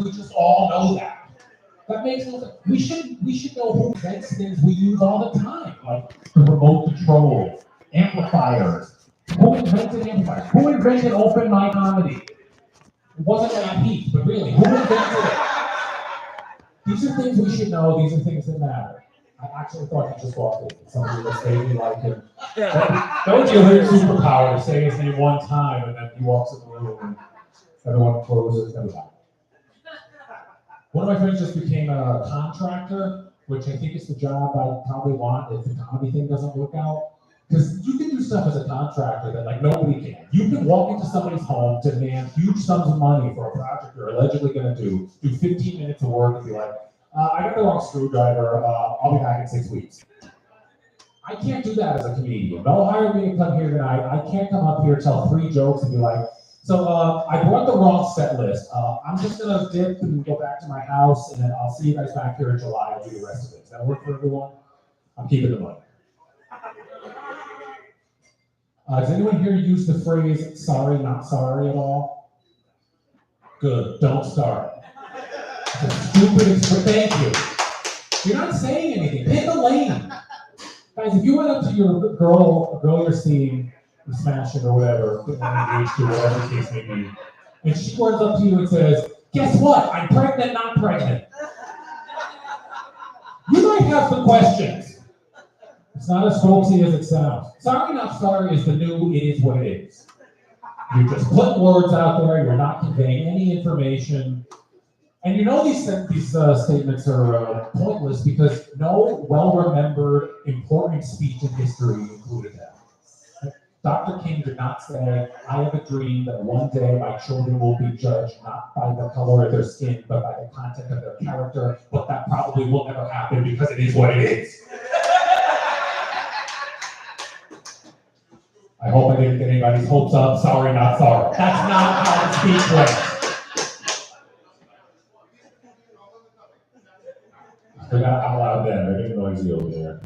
we just all know that. That makes no sense. We should know who invents things we use all the time, like the remote control, amplifiers. Who invented amplifiers? Who invented open mic comedy? It wasn't Matt Heath, but really, who invented it? These are things we should know. These are things that matter. I actually thought he just walked in. Somebody was maybe like him. That would be a weird superpower to say his name one time and then he walks in the room and everyone closes everything. One of my friends just became a contractor, which I think is the job I probably want if the comedy thing doesn't work out. Because you can do stuff as a contractor that like nobody can. You can walk into somebody's home, demand huge sums of money for a project you're allegedly going to do 15 minutes of work and be like, I got the wrong screwdriver, I'll be back in 6 weeks. I can't do that as a comedian. Don't hire me to come here tonight. I can't come up here, tell 3 jokes and be like, so I brought the wrong set list. I'm just gonna dip and go back to my house and then I'll see you guys back here in July and do the rest of it. Does that work for everyone? I'm keeping the money. Does anyone here use the phrase sorry, not sorry at all? Good, don't start. It's a stupid expression. Thank you. You're not saying anything. Pick a lane. Guys, if you went up to your girl you're seeing, smashing or whatever, engaged to whatever the case may be, and she runs up to you and says, guess what? I'm pregnant, not pregnant. You might have some questions. It's not as folksy as it sounds. Sorry, not sorry is the new it is what it is. You're just putting words out there, you're not conveying any information. And you know these statements are pointless because no well-remembered, important speech in history included them. Dr. King did not say, I have a dream that one day my children will be judged not by the color of their skin, but by the content of their character, but that probably will never happen because it is what it is. I hope I didn't get anybody's hopes up. Sorry, not sorry. That's not how the speech went. Forgot how loud then. They're getting noisy over there.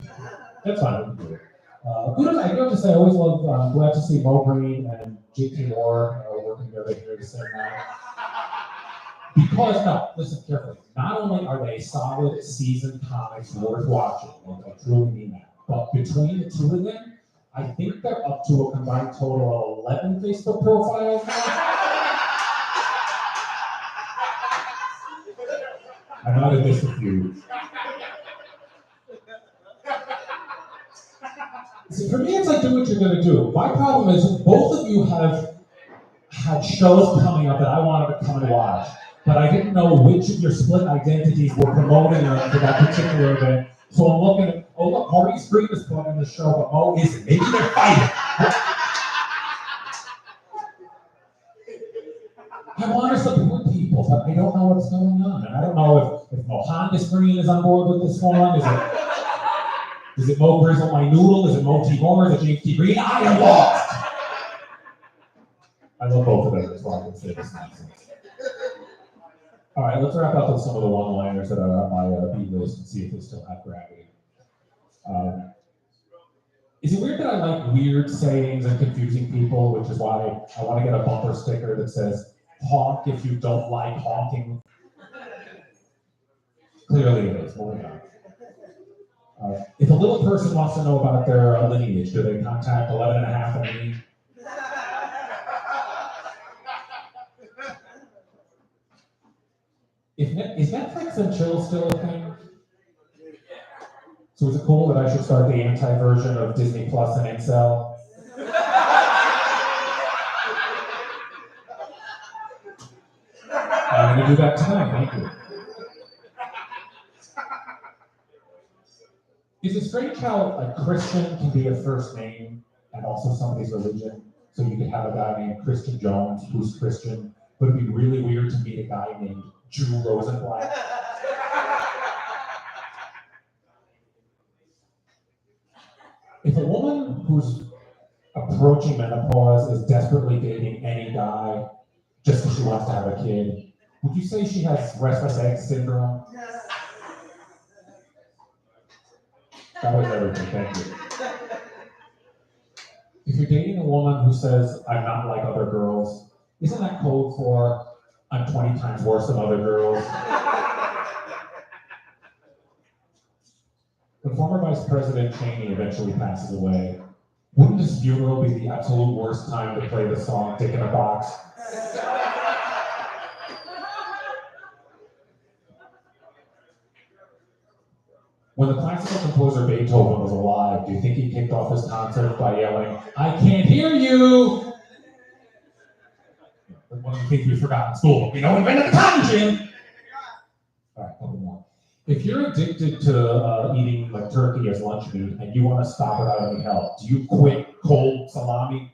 That's fine. We can do it. I do have to say, I always love, glad to see Mo Green and JT Moore working together here the same night. Because, no, listen carefully. Not only are they solid, seasoned comics worth watching, and I truly mean that, but between the two of them, I think they're up to a combined total of 11 Facebook profiles now. I might have missed a few. See, for me, it's like do what you're going to do. My problem is both of you have had shows coming up that I wanted to come and watch, but I didn't know which of your split identities were promoting them for that particular event. So I'm looking at, oh look, Maurice Green is promoting the show, but Mo isn't. Maybe they're fighting. I want to support people, but I don't know what's going on. And I don't know if Mohandas Green is on board with this one. Is it Mo Grizzle My Noodle? Is it Mo T. Homer? Is it James T. Green? I am lost! I love both of them, that's why I can say this nonsense. All right, let's wrap up with some of the one-liners that are on my beat list and see if they still have gravity. Is it weird that I like weird sayings and confusing people, which is why I want to get a bumper sticker that says, honk if you don't like honking? Clearly it is, moving on. If a little person wants to know about their lineage, do they contact 11.5 and me? Is Netflix and chill still a thing? So is it cool that I should start the anti-version of Disney Plus and Excel? I'm going to do that tonight, thank you. Is it strange how a Christian can be a first name and also somebody's religion? So you could have a guy named Christian Jones who's Christian, but it'd be really weird to meet a guy named Drew Rosenblatt. If a woman who's approaching menopause is desperately dating any guy just because she wants to have a kid, would you say she has restless egg syndrome? That was everything, thank you. If you're dating a woman who says, I'm not like other girls, isn't that code for, I'm 20 times worse than other girls. When former Vice President Cheney eventually passes away, wouldn't his funeral be the absolute worst time to play the song Dick in a Box? When the classical composer Beethoven was alive, do you think he kicked off his concert by yelling, "I can't hear you"? What do you think you forgot in school? You know, invented the cotton gin. All right, couple more. If you're addicted to eating like turkey as lunch meat and you want to stop without any help, do you quit cold salami?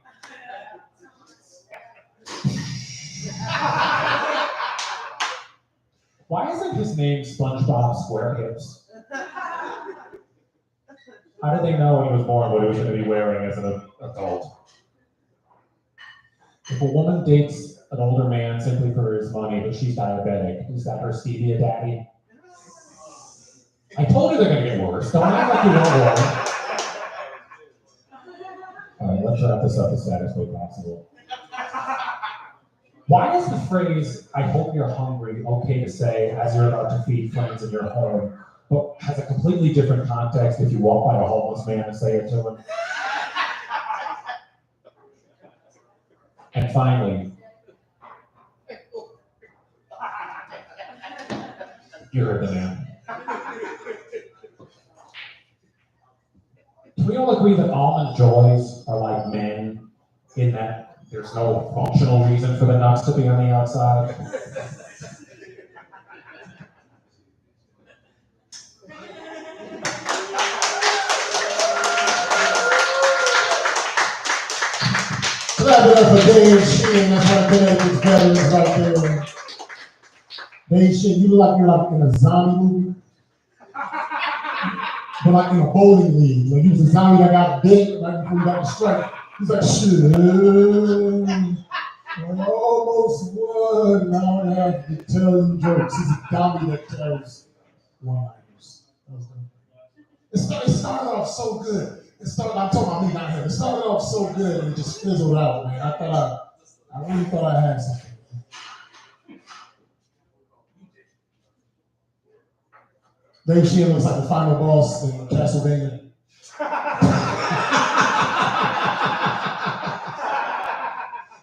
Why isn't his name SpongeBob SquareHips? How did they know when he was born what he was going to be wearing as an adult? If a woman dates an older man simply for his money, but she's diabetic, is that her stevia daddy? I told you they're going to get worse. Don't act like you don't worry. All right, let's wrap this up the saddest way possible. Why is the phrase, "I hope you're hungry," okay to say as you're about to feed friends in your home, but has a completely different context if you walk by a homeless man and say it to him? And finally, you heard the man. Can we all agree that almond joys are like men in that there's no functional reason for the nuts to be on the outside? Clap it up for Dave Sheehan. That's one of Connecticut's veterans right there. Dave Sheehan, you look like you're like in a zombie movie. But like in a bowling league. Like you was a zombie that got bit right before you got the strike. He's like, shit. I almost won. Now I have to tell you jokes. He's a zombie that tells lies. It started off so good. I'm talking about me, not him. It started off so good and it just fizzled out, man. I really thought I had something. Dave Sheehan looks like the final boss in Castlevania.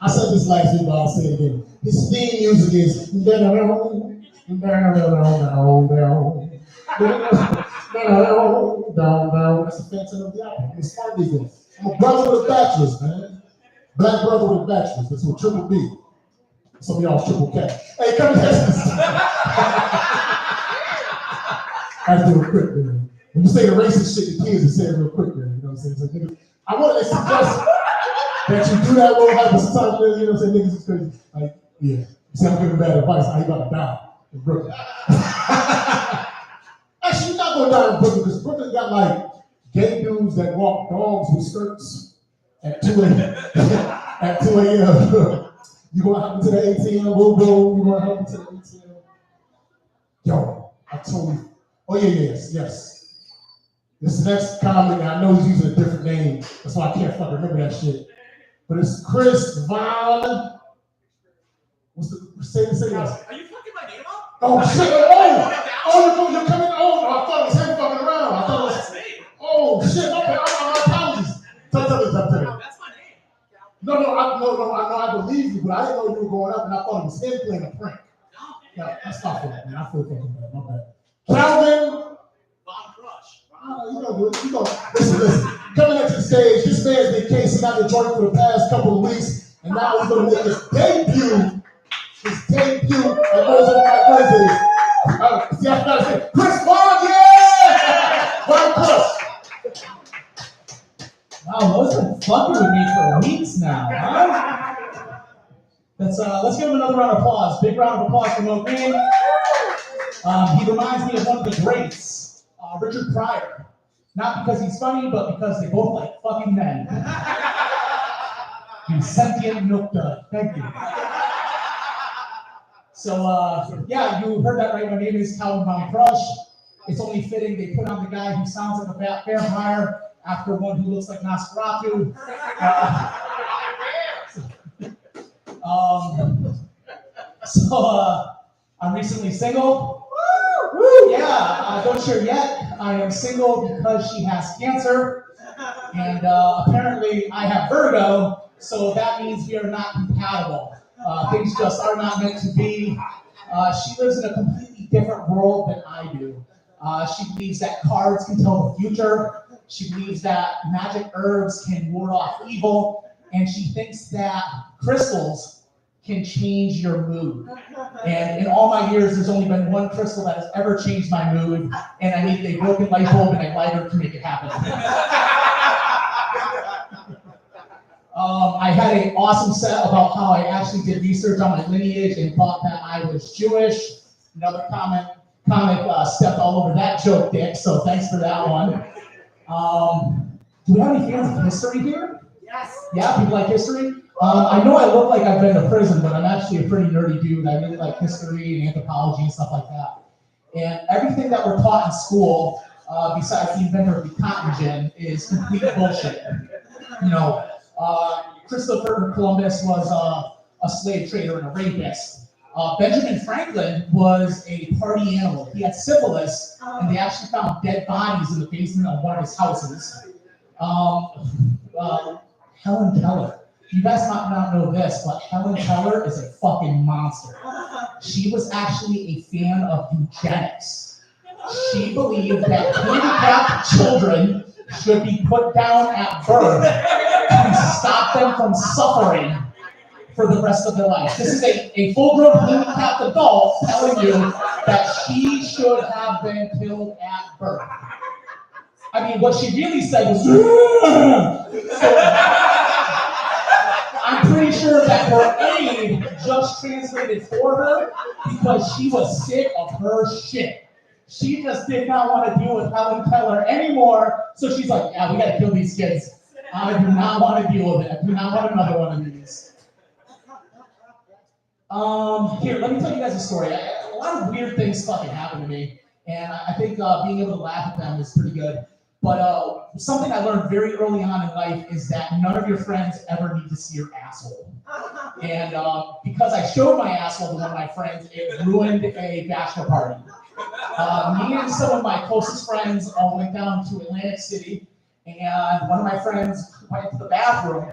I said this last week, but I'll say it again. His theme music is down. That's the Phantom of the Opera. I'm a smart nigga. I'm a brother with a bachelor's, man. Black brother with a bachelor's. That's what triple B. Some of y'all's triple K. Hey, come and test this. I have to do it quick, man. When you say the racist shit to kids, you say it real quick, man. You know what I'm saying? So, nigga, I want to suggest that you do that little hype sometimes, you know what I'm saying? Niggas is crazy. Like, yeah. You say I'm giving bad advice. How you about to die in Brooklyn? Actually, you're not going to die in Brooklyn because Brooklyn got like gay dudes that walk dogs with skirts at 2 a.m. at 2 a.m. You going to help me to the ATM? We'll go. You going to help me to the ATM? Yo, I told you. Oh, yes. This next comic, I know he's using a different name. That's why I can't fucking remember that shit. But it's Chris Von. What's the say yes? Are you fucking my name up? Oh shit! You're coming. Oh, I thought it was him fucking around. I thought it was. Oh shit! My apologies. Tell me. That's my name. No, I believe you, but I didn't know you were going up, and I thought it was him playing a prank. No, that's not for that, man. I feel fucking bad. My bad. Calvin. Bomb Crush. You know, listen. Coming up to the stage, this man's been casing out the joint for the past couple of weeks, and now he's gonna make his debut. His debut at Thursdays. See, I forgot to say, Chris Vaughn, yeah! Von Crush. Wow, those have been fucking with me for weeks now, huh? Let's give him another round of applause. Big round of applause for Mo Green. He reminds me of one of the greats, Richard Pryor. Not because he's funny, but because they both like fucking men. You sentient milk dud. Thank you. So, yeah, you heard that right. My name is Calvin Von Crush. It's only fitting they put on the guy who sounds like a vampire after one who looks like So I'm recently single. Woo! Yeah, don't share yet. I am single because she has cancer, and apparently I have vertigo, so that means we are not compatible. Things just are not meant to be. She lives in a completely different world than I do. She believes that cards can tell the future. She believes that magic herbs can ward off evil, and she thinks that crystals can change your mood. And in all my years, there's only been one crystal that has ever changed my mood, and I needed a broken light bulb and a lighter to make it happen. I had an awesome set about how I actually did research on my lineage and thought that I was Jewish. Another comic stepped all over that joke, Dick, so thanks for that one. Do we have any fans of history here? Yes. Yeah, people like history? I know I look like I've been to prison, but I'm actually a pretty nerdy dude. I really like history and anthropology and stuff like that. And everything that we're taught in school, besides the inventor of the cotton gin, is complete bullshit. You know, Christopher Columbus was a slave trader and a rapist. Benjamin Franklin was a party animal. He had syphilis, and they actually found dead bodies in the basement of one of his houses. Helen Keller. You guys might not know this, but Helen Keller is a fucking monster. She was actually a fan of eugenics. She believed that handicapped children should be put down at birth to stop them from suffering for the rest of their life. This is a full-grown handicapped adult telling you that she should have been killed at birth. I mean, what she really said was, so, I'm pretty sure that her aide just translated for her because she was sick of her shit. She just did not want to deal with Helen Keller anymore, so she's like, yeah, we gotta kill these kids. I do not want to deal with it. I do not want another one of these. Here, let me tell you guys a story. A lot of weird things fucking happen to me, and I think being able to laugh at them is pretty good. But something I learned very early on in life is that none of your friends ever need to see your asshole. And because I showed my asshole to one of my friends, it ruined a bachelor party. Me and some of my closest friends all went down to Atlantic City, and one of my friends went to the bathroom,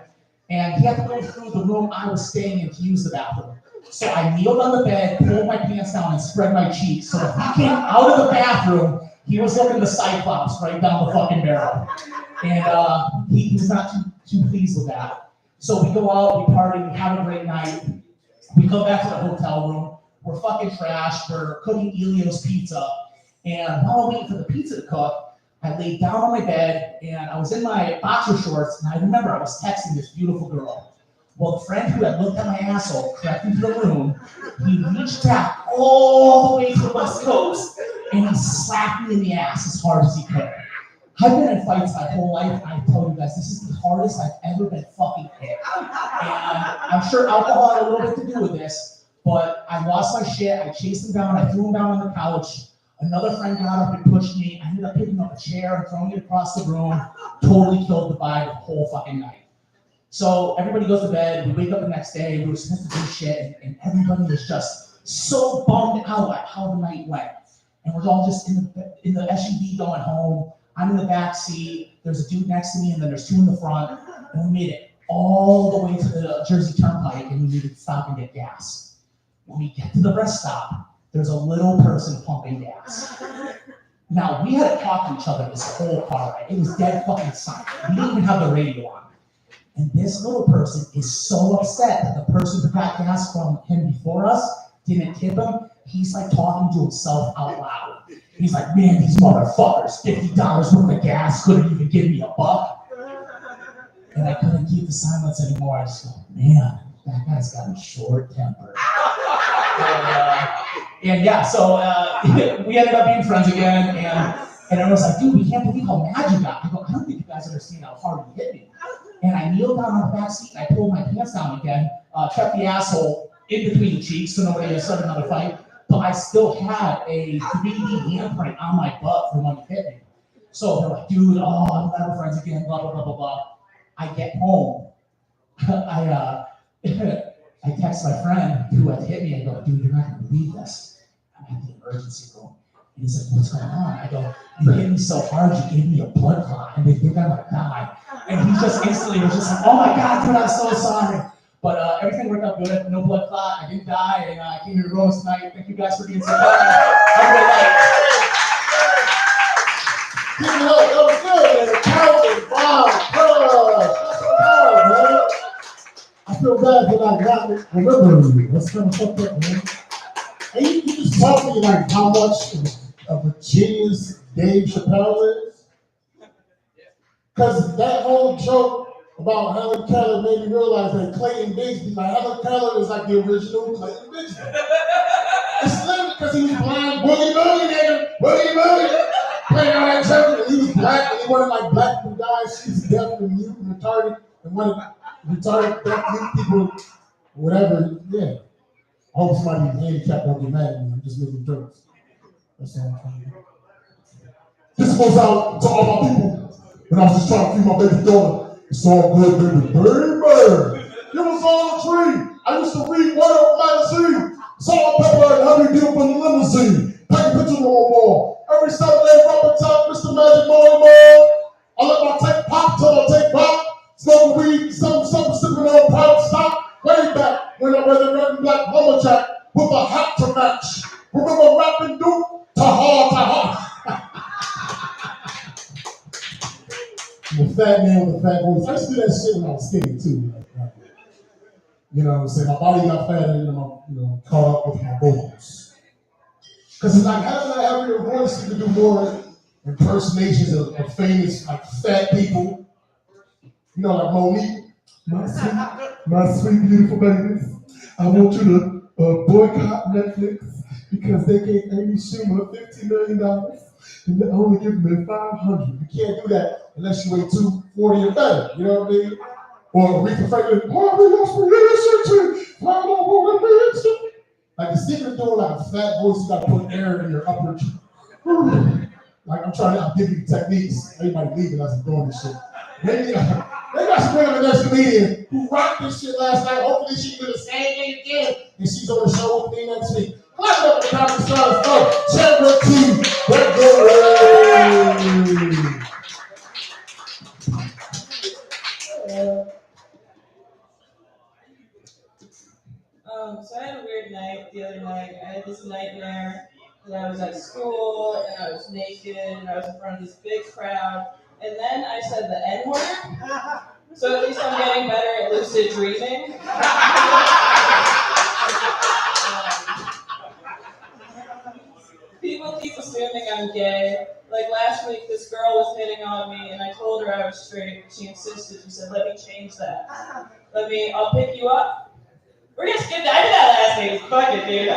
and he had to go through the room I was staying in to use the bathroom. So I kneeled on the bed, pulled my pants down, and spread my cheeks. So if he came out of the bathroom, he was looking the Cyclops right down the fucking barrel. And he was not too pleased with that. So we go out, we party, we have a great night. We go back to the hotel room. We're fucking trashed. We're cooking Elio's pizza. And while I'm waiting for the pizza to cook, I laid down on my bed, and I was in my boxer shorts, and I remember I was texting this beautiful girl. Well, the friend who had looked at my asshole crept into the room. He reached back all the way to the West Coast, and he slapped me in the ass as hard as he could. I've been in fights my whole life, and I tell you guys, this is the hardest I've ever been fucking hit. And I'm sure alcohol had a little bit to do with this, but I lost my shit. I chased him down. I threw him down on the couch. Another friend got up and pushed me. I ended up picking up a chair and throwing it across the room. Totally killed the vibe the whole fucking night. So everybody goes to bed. We wake up the next day. We were supposed to do shit, and everybody was just so bummed out at how the night went. And we're all just in the SUV going home. I'm in the back seat. There's a dude next to me, and then there's two in the front. And we made it all the way to the Jersey Turnpike, and we needed to stop and get gas. When we get to the rest stop, there's a little person pumping gas. Now, we had to talk to each other this whole car ride. It was dead fucking silent. We didn't even have the radio on. And this little person is so upset that the person who got gas from him before us didn't tip him. He's like talking to himself out loud. He's like, man, these motherfuckers, $50 worth of gas couldn't even give me a buck. And I couldn't keep the silence anymore. I just go, man, that guy's got a short temper. And yeah, so we ended up being friends again. And I was like, dude, we can't believe how mad you got. I go, I don't think you guys understand how hard you hit me. And I kneeled down on the back seat and I pulled my pants down again, kept the asshole in between the cheeks so nobody had started another fight. But I still had a 3D handprint on my butt from when he hit me. So they're like, dude, I'm glad we're friends again, blah, blah, blah, blah, blah. I get home. I text my friend who had hit me. I go, dude, you're not going to believe this. I'm at the emergency room. And he's like, what's going on? I go, you hit me so hard, you gave me a blood clot, and they think I'm going to die. And he just instantly was just like, oh my God, dude, I'm so sorry. But everything worked out good. No blood clot. I didn't die. And I came here to roast tonight. Thank you guys for being so kind. Have a good night. Keep it up. That was good, man. Calvin, wow, man. I feel bad that I got remembering you. That's kind of fucked up, man. And you just taught me like how much of a genius Dave Chappelle is. Because that whole joke about Helen Keller made me realize that Clayton Bigsby, like Helen Keller is like the original Clayton Bigsby. It's literally because he was blind, Boogie Boogie, playing all that joke, and he was black, and he wanted like black people to die. She's deaf and mute and retarded, and wanted retarded, deaf, mute people, whatever. Yeah. I hope somebody who's handicapped don't get mad at me. I'm just making jokes. That's all I'm trying to do. This goes out to all my people. When I was just trying to feed my baby daughter, it's all good, baby. Baby! It was on the tree. I used to read What Up magazine. Salt, pepper, and honeydew from the limousine. Paint pictures on the wall. Every Saturday, rubber top, Mr. Magic Marley. I let my tape pop till I take pop. Smoking weed, something sipping on private stock. Way back when I read the red and black lumberjack with a hat to match. Remember rapping Duke? To hard. I'm a fat man with a fat voice. I used to do that shit when I was skinny too. You know what I'm saying? My body got fatter and I'm caught up with my vocals. Because it's like, having that heavier voice, you can do more impersonations of famous, like fat people. You know, like Monique. My sweet, beautiful babies. I want you to boycott Netflix because they gave Amy Schumer $50 million and they only give me $500. You can't do that unless you weigh 240 or better. You know what I mean? Or Aretha Franklin, like the secret of doing like a fat voice, you gotta put air in your upper cheek. Like I'm giving you techniques. Everybody leaving us and doing this shit. Maybe I should bring up the next comedian who rocked this shit last night. Hopefully she can do the same thing again. And she's on the show with me next week. Clap up the Comedy Stars of Chandler T. So I had a weird night the other night. I had this nightmare that I was at school and I was naked and I was in front of this big crowd. And then I said the N-word. So at least I'm getting better at lucid dreaming. People keep assuming I'm gay. Like last week, this girl was hitting on me and I told her I was straight. She insisted. She said, let me change that. I'll pick you up. We're gonna skip that. I did that last week. Fuck it, dude.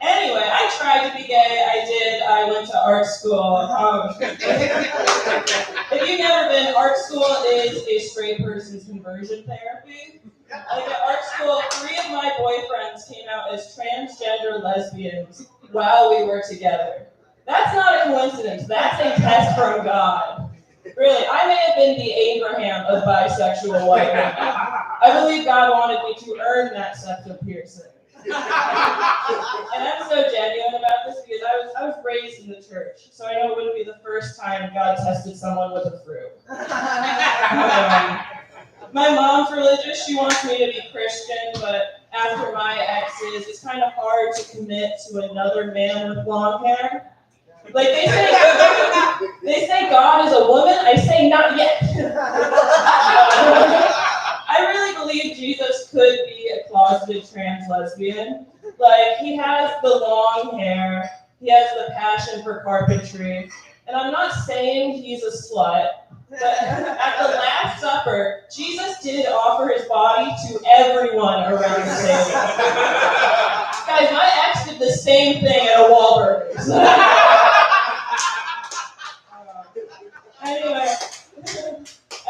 Anyway, I tried to be gay. I did. I went to art school. If you've never been, art school is a straight person's conversion therapy. Like at art school, 3 of my boyfriends came out as transgender lesbians while we were together. That's not a coincidence. That's a test from God. Really, I may have been the Abraham of bisexual white women. I believe God wanted me to earn that septum piercing. And I'm so genuine about this because I was raised in the church, so I know it wouldn't be the first time God tested someone with a fruit. My mom's religious. She wants me to be Christian, but after my exes, it's kind of hard to commit to another man with long hair. Like they say God is a woman. I say not yet. I really believe Jesus could be a closeted trans lesbian. Like he has the long hair, he has the passion for carpentry, and I'm not saying he's a slut. But at the Last Supper, Jesus did offer his body to everyone around the table. Guys, my ex did the same thing at a Wahlburgers. Anyway,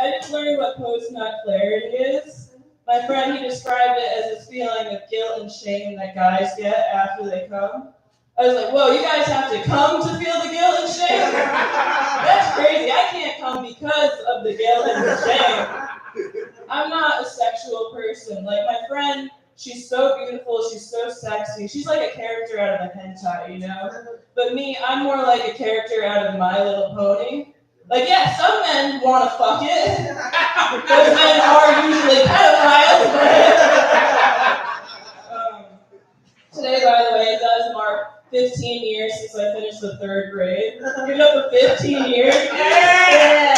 I just learned what post-nut clarity is. My friend, he described it as this feeling of guilt and shame that guys get after they come. I was like, whoa, you guys have to come to feel the guilt and shame? That's crazy. I can't come because of the guilt and the shame. I'm not a sexual person. Like my friend, she's so beautiful, she's so sexy. She's like a character out of a hentai, you know? But me, I'm more like a character out of My Little Pony. Like, yeah, some men want to fuck it. Those men are usually pedophiles, but today, by the way, it does mark 15 years since I finished the 3rd grade. Give it up for 15 years. Yeah.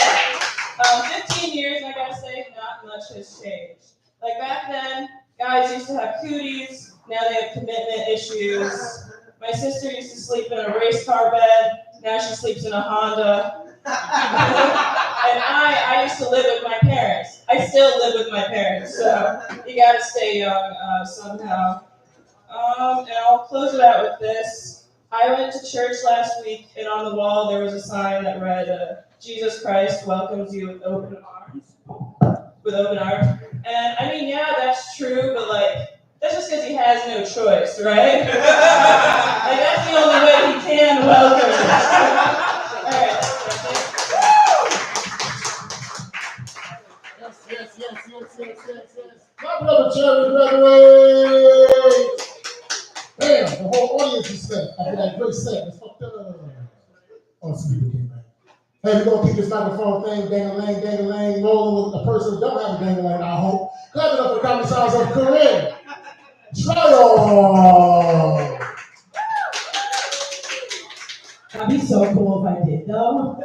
15 years, I gotta say, not much has changed. Like back then, guys used to have cooties, now they have commitment issues. My sister used to sleep in a race car bed, now she sleeps in a Honda. And I used to live with my parents. I still live with my parents, so you gotta stay young somehow. And I'll close it out with this. I went to church last week, and on the wall there was a sign that read, Jesus Christ welcomes you with open arms. With open arms. And I mean, yeah, that's true, but like, that's just because he has no choice, right? Like, that's the only way he can welcome us. Alright, Yes. Clap it up for Cherry graduate. Damn, the whole audience is set after that great set. It's fucked up. Oh, some people came back. Hey, we're gonna keep this microphone thing, dang-a-lang, rolling with the person who don't have a dang-a-lang, I hope. Clap it up for Comedy Sounds of Corinne. Trial. That'd be so cool if I did, though.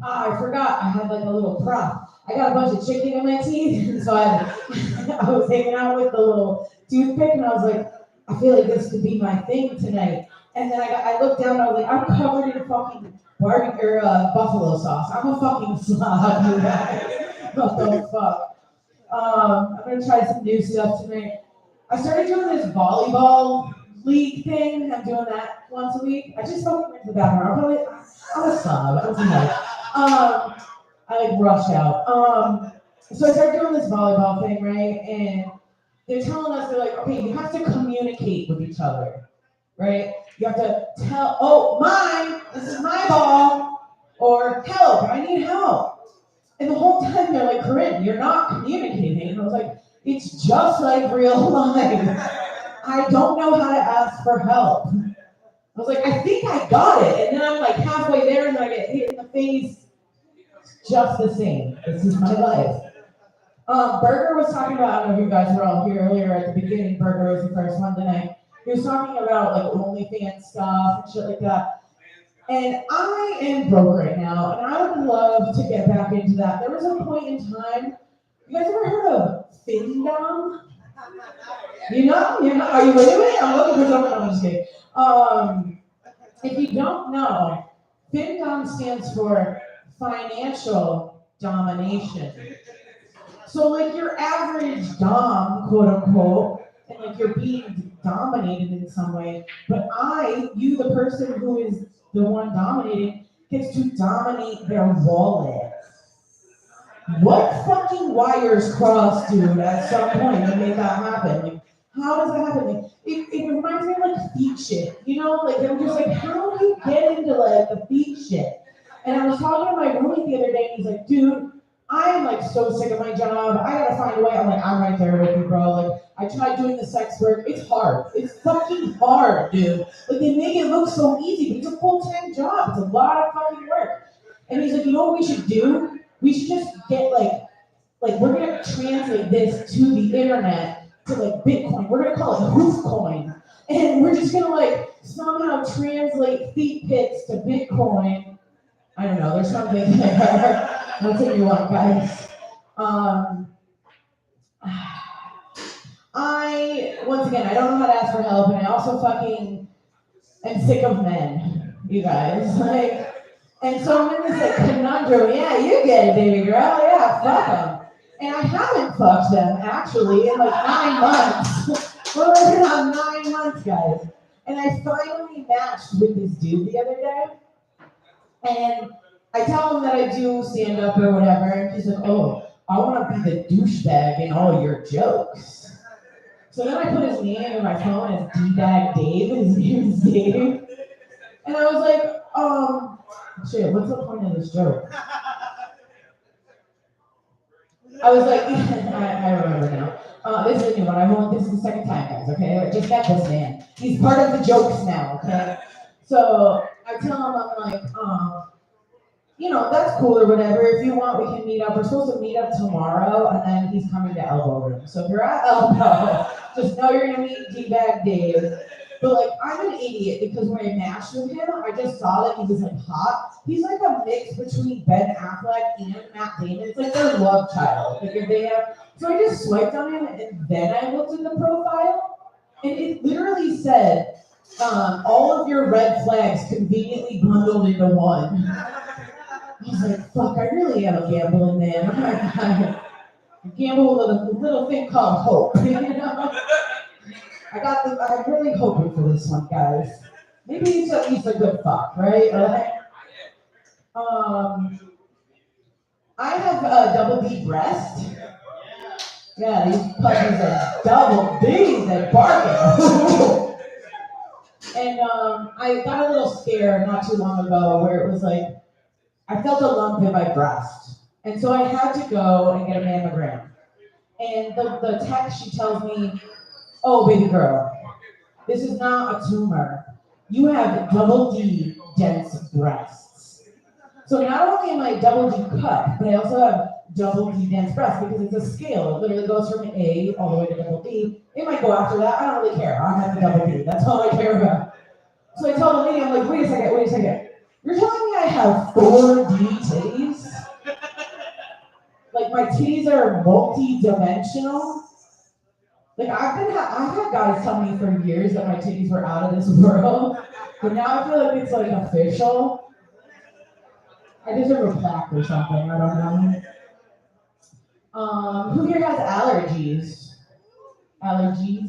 I forgot. I had like a little prop. I got a bunch of chicken in my teeth, and so I was hanging out with the little toothpick, and I was like, I feel like this could be my thing tonight. And then I looked down, and I was like, I'm covered in fucking barbecue or buffalo sauce. I'm a fucking slob, you guys. What the fuck? I'm gonna try some new stuff tonight. I started doing this volleyball league thing. I'm doing that once a week. I just fucking went to the bathroom. I'm a slob. I'm tonight. I like rush out. So I started doing this volleyball thing, right? And they're telling us, they're like, okay, you have to communicate with each other, right? You have to tell, oh, mine, this is my ball, or help, I need help. And the whole time they're like, Corinne, you're not communicating. And I was like, it's just like real life. I don't know how to ask for help. I was like, I think I got it. And then I'm like halfway there and then I get hit in the face. Just the same. This is my life. Berger was talking about, I don't know if you guys were all here earlier at the beginning, Berger was the first one tonight. He was talking about like OnlyFans stuff and shit like that. And I am broke right now, and I would love to get back into that. There was a point in time, you guys ever heard of Findom? You know? Are you with me? I'm looking for someone, I'm just kidding. If you don't know, Findom stands for financial domination. So like your average dom, quote unquote, and like you're being dominated in some way, but you, the person who is the one dominating, gets to dominate their wallet. What fucking wires crossed, dude, at some point to make that happen? Like, how does that happen? Like, it reminds me of like feet shit, you know? Like they were just like, how do you get into like the feet shit? And I was talking to my roommate the other day, and he's like, dude, I am like so sick of my job. I gotta find a way. I'm like, I'm right there with you, bro. Like, I tried doing the sex work. It's hard. It's fucking hard, dude. Like, they make it look so easy, but it's a full-time job. It's a lot of fucking work. And he's like, you know what we should do? We should just get like we're gonna translate this to the internet to like Bitcoin. We're gonna call it Hoofcoin. And we're just gonna like somehow translate feet pics to Bitcoin. I don't know, there's something there. That's what you want, guys. Once again, I don't know how to ask for help, and I also fucking am sick of men, you guys. Like, and so I'm in this like conundrum. Yeah, you get it, baby girl. Yeah, fuck them. And I haven't fucked them actually in like 9 months. We're living on 9 months, guys. And I finally matched with this dude the other day, and I tell him that I do stand up or whatever, and he's like, oh, I want to be the douchebag in all your jokes. So then I put his name in my phone as D-Bag Dave, his name is Dave. And I was like, shit, what's the point of this joke? I was like, I remember now. This is a new one. This is the second time, guys, okay? I just met this man. He's part of the jokes now, okay? So I tell him, I'm like, that's cool or whatever. If you want, we can meet up. We're supposed to meet up tomorrow, and then he's coming to Elbow Room. So if you're at Elbow, just know you're gonna meet D-Bag Dave. But like, I'm an idiot because when I matched with him, I just saw that he was like hot. He's like a mix between Ben Affleck and Matt Damon. It's like their love child. Like if they have, so I just swiped on him, and then I looked at the profile, and it literally said, all of your red flags conveniently bundled into one. I was like, fuck, I really am a gambling man. I gamble with a little thing called hope, I'm really hoping for this one, guys. Maybe he's at least a good fuck, right? I have a double D breast. Yeah, these puppies are double D's at barking. And I got a little scared not too long ago where it was like, I felt a lump in my breast. And so I had to go and get a mammogram. And the tech, she tells me, oh, baby girl, this is not a tumor. You have double D dense breasts. So not only am I double D cut, but I also have double D dense breasts because it's a scale. It literally goes from A all the way to double D. It might go after that. I don't really care. I have the double D. That's all I care about. So I told the lady, I'm like, wait a second. You're telling me I have 4D titties? Like my titties are multi-dimensional? Like I've had guys tell me for years that my titties were out of this world, but now I feel like it's like official. I deserve a plaque or something, I don't know. Who here has allergies? Allergies.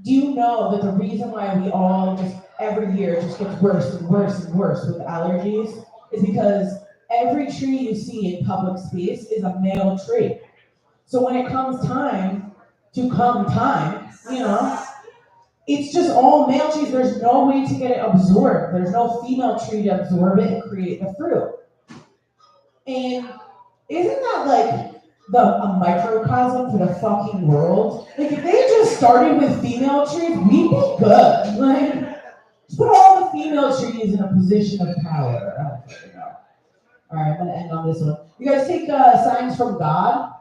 Do you know that the reason why we all just every year just gets worse and worse and worse with allergies is because every tree you see in public space is a male tree. So when it comes time, it's just all male trees. There's no way to get it absorbed. There's no female tree to absorb it and create the fruit. And isn't that like a microcosm for the fucking world? Like if they just started with female trees, we'd be good. Like, just put all the female trees in a position of power. I don't fucking know. All right, I'm gonna end on this one. You guys take signs from God?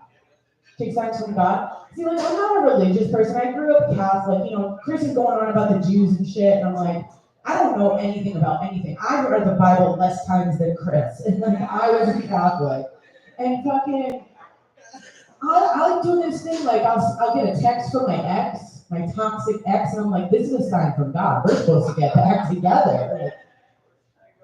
Take signs from God? See, like, I'm not a religious person. I grew up Catholic. Chris is going on about the Jews and shit, and I'm like, I don't know anything about anything. I've read the Bible less times than Chris, and like, I was a Catholic. And fucking, I like doing this thing, like, I'll get a text from my ex, my toxic ex, and I'm like, this is a sign from God. We're supposed to get back together.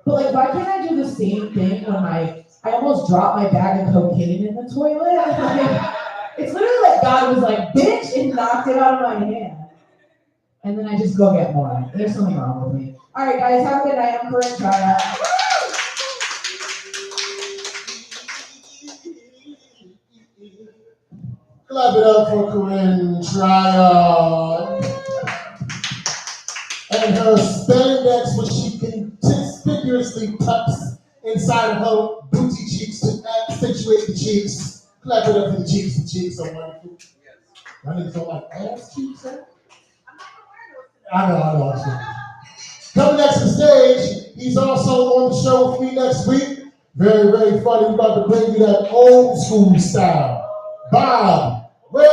But like, why can't I do the same thing when I almost dropped my bag of cocaine in the toilet? Like, it's literally like God was like, bitch, and knocked it out of my hand. And then I just go get more. There's something wrong with me. All right, guys, have a good night. I'm Corinne Triad. Clap it up for Corinne Triad. And her spandex, which she conspicuously tucks inside of her booty cheeks to accentuate the cheeks. Clap it up for the cheeks. The cheeks are wonderful. Y'all niggas don't like ass cheeks, huh? I know. Coming next to the stage, he's also on the show with me next week. Very, very funny. We're about to bring you that old school style. Bob Wells.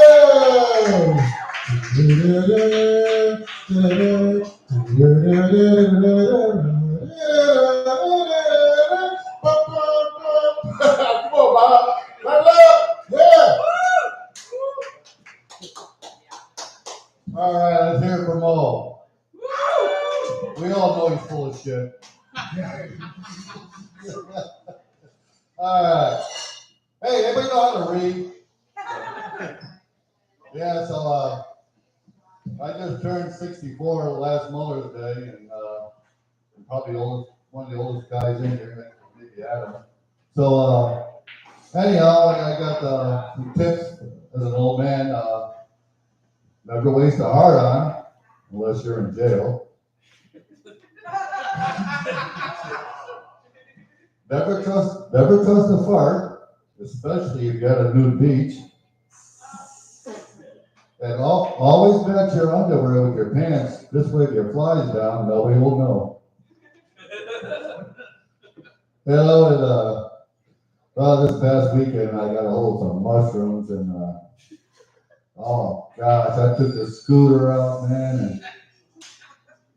Come on, Bob. Right up. Yeah. All right, let's hear it from Mo. We all know he's full of shit. All right. Hey, anybody know how to read? Yeah, so I just turned 64 last Mother's Day, and I'm probably one of the oldest guys in here, maybe Adam. So anyhow, I got some tips as an old man. Never waste a heart on, unless you're in jail. Never trust a fart, especially if you got a nude beach. And always match your underwear with your pants. This way, if your fly's down, nobody will know. You know, and this past weekend I got a hold of some mushrooms, and oh gosh, I took the scooter out, man, and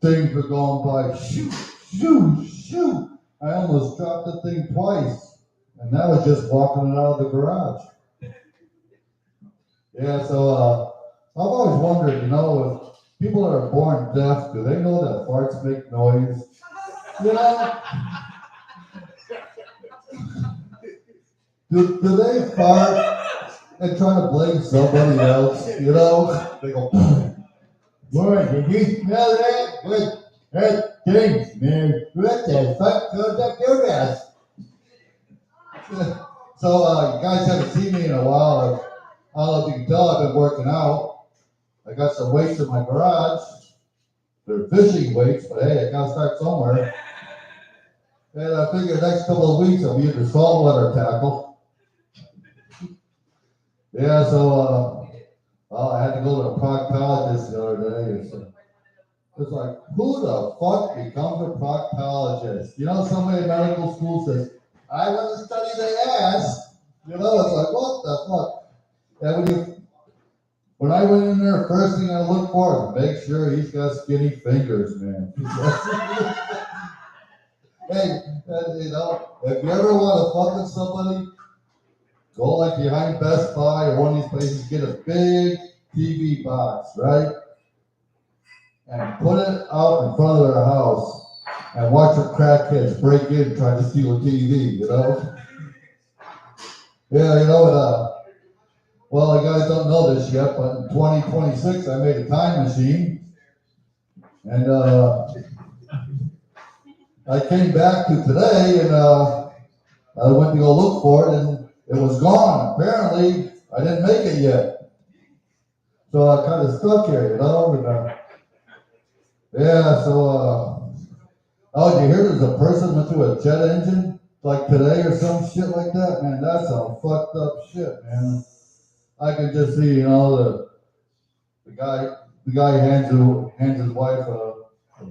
things were going by. Shoot, shoot, shoot! I almost dropped the thing twice, and that was just walking it out of the garage. Yeah, so I've always wondered, you know, if people that are born deaf, do they know that farts make noise? You know? Do they fart and try to blame somebody else? You know? They go, boy, did you smell that? What? That stinks, man. What the fuck goes up your ass? So, you guys haven't seen me in a while. I don't know if you can tell, I've been working out. I got some weights in my garage. They're fishing weights, but hey, I gotta start somewhere. And I figure the next couple of weeks I'll be into saltwater tackle. Yeah, so I had to go to a proctologist the other day. It's like, who the fuck becomes a proctologist? You know, somebody in medical school says, I want to study the ass. You know, it's like, what the fuck? And when I went in there, first thing I looked for is make sure he's got skinny fingers, man. Hey, you know, if you ever want to fuck with somebody, go like behind Best Buy or one of these places, get a big TV box, right? And put it out in front of their house and watch your crackheads break in and try to steal a TV, you know? Yeah, you know, well, you guys don't know this yet, but in 2026, I made a time machine. And I came back to today, and I went to go look for it, and it was gone. Apparently, I didn't make it yet. So I kind of stuck here, you know? And, yeah, so, oh, did you hear there's a person went through a jet engine, like today or some shit like that? Man, that's some fucked up shit, man. I can just see, you know, the guy hands his wife a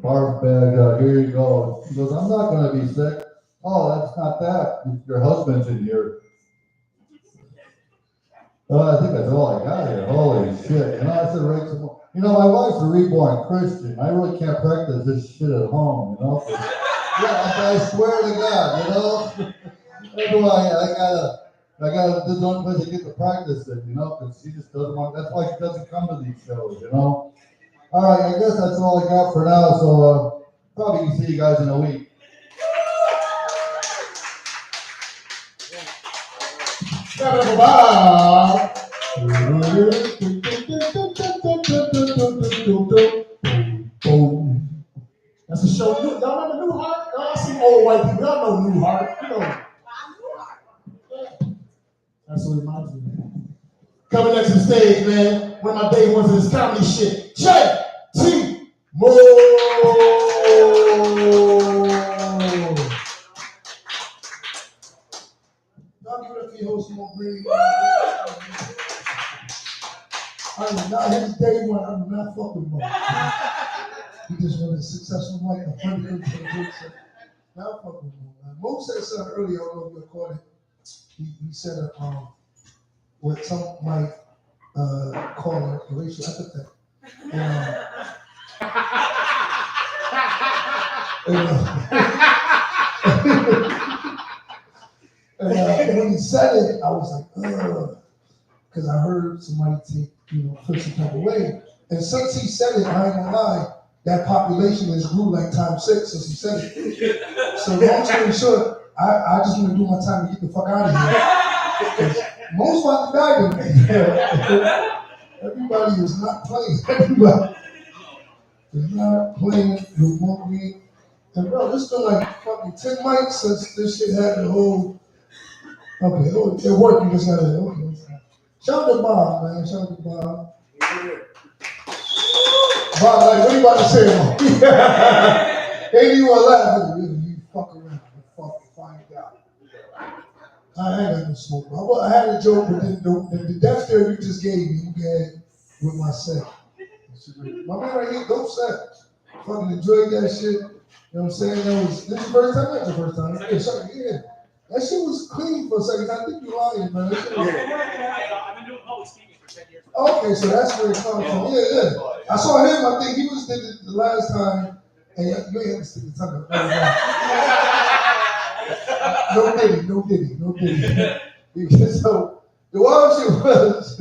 barf bag. Here you go. He goes, I'm not going to be sick. Oh, that's not that. Your husband's in here. I think that's all I got here. Holy shit. You know, I said, Rachel, you know, my wife's a reborn Christian. I really can't practice this shit at home, you know? Yeah, I swear to God, you know? That's why I gotta do one place to get to practice it, you know, because she just doesn't want, that's why she doesn't come to these shows, you know. All right, I guess that's all I got for now, so probably can see you guys in a week. That's a show. Y'all remember Newhart? Y'all see old white people. Y'all know Newhart. You know. That's what it reminds me of. Coming next to the stage, man. One of my day ones in this comedy shit. J.T. Moore. Y'all give it up for your host, Mo Green. I am not his day one. I do not fuck with Mo. He just wanted a successful life, a funny person. Not fuck with Mo. Mo said something earlier. I don't know if you caught it. He said what some might call a racial epithet. And when he said it, I was like, ugh, because I heard somebody feel some type of way. And since he said it, I ain't gonna lie, that population has grew like times 6 since he said it. So long story short, I just want to do my time and get the fuck out of here. Most about to die today. Everybody is not playing. Everybody is not playing with Mo Green. And bro, this been like fucking 10 mics since this shit had the whole. Okay, it worked. You just gotta. Okay. Shout out to Bob, man. Shout out to Bob. Bob, like, what are you about to say, Mo? Ain't you want to laugh? You fuck around and fucking find out. I ain't got no smoke. I had a joke, but then the death stare you just gave me, you had with my set. My man right here, dope set. Fucking enjoyed that shit. You know what I'm saying? This is your first time, not your first time. Yeah. That shit was clean for a second. I think you're lying, man. I've been doing public speaking for 10 years. Okay, so that's where it comes from. Yeah. I saw him, I think he was did it the last time, and you ain't had to stick the tongue up. No diddy. So, the wild shit was,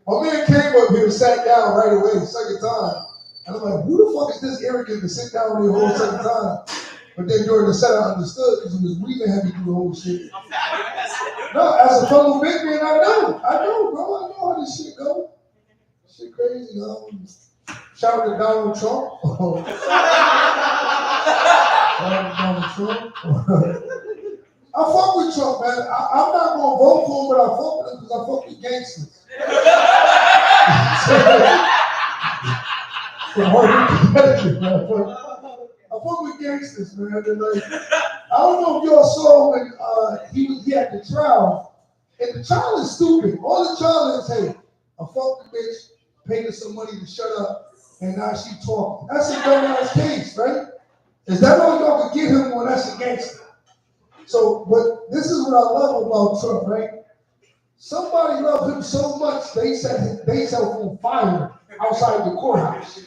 my man came up here and sat down right away, second time. And I'm like, who the fuck is this arrogant to sit down the whole second time? But then during the set, I understood because he was breathing heavy through the whole shit. I'm fat, No, as a fellow big man, I know, bro. I know how this shit go. Shit crazy. Shout out to Donald Trump. I fuck with Trump, man. I'm not gonna vote for him, but I fuck with him because I fuck with gangsters. I fuck with gangsters, man. And like, I don't know if y'all saw when he had the trial, and the trial is stupid. All the trial is, hey, I fucked the bitch, paid her some money to shut up, and now she talking. That's a dumbass case, right? Is that all y'all can get him when that's a gangster? So, but this is what I love about Trump, right? Somebody loved him so much, they set himself on fire outside the courthouse.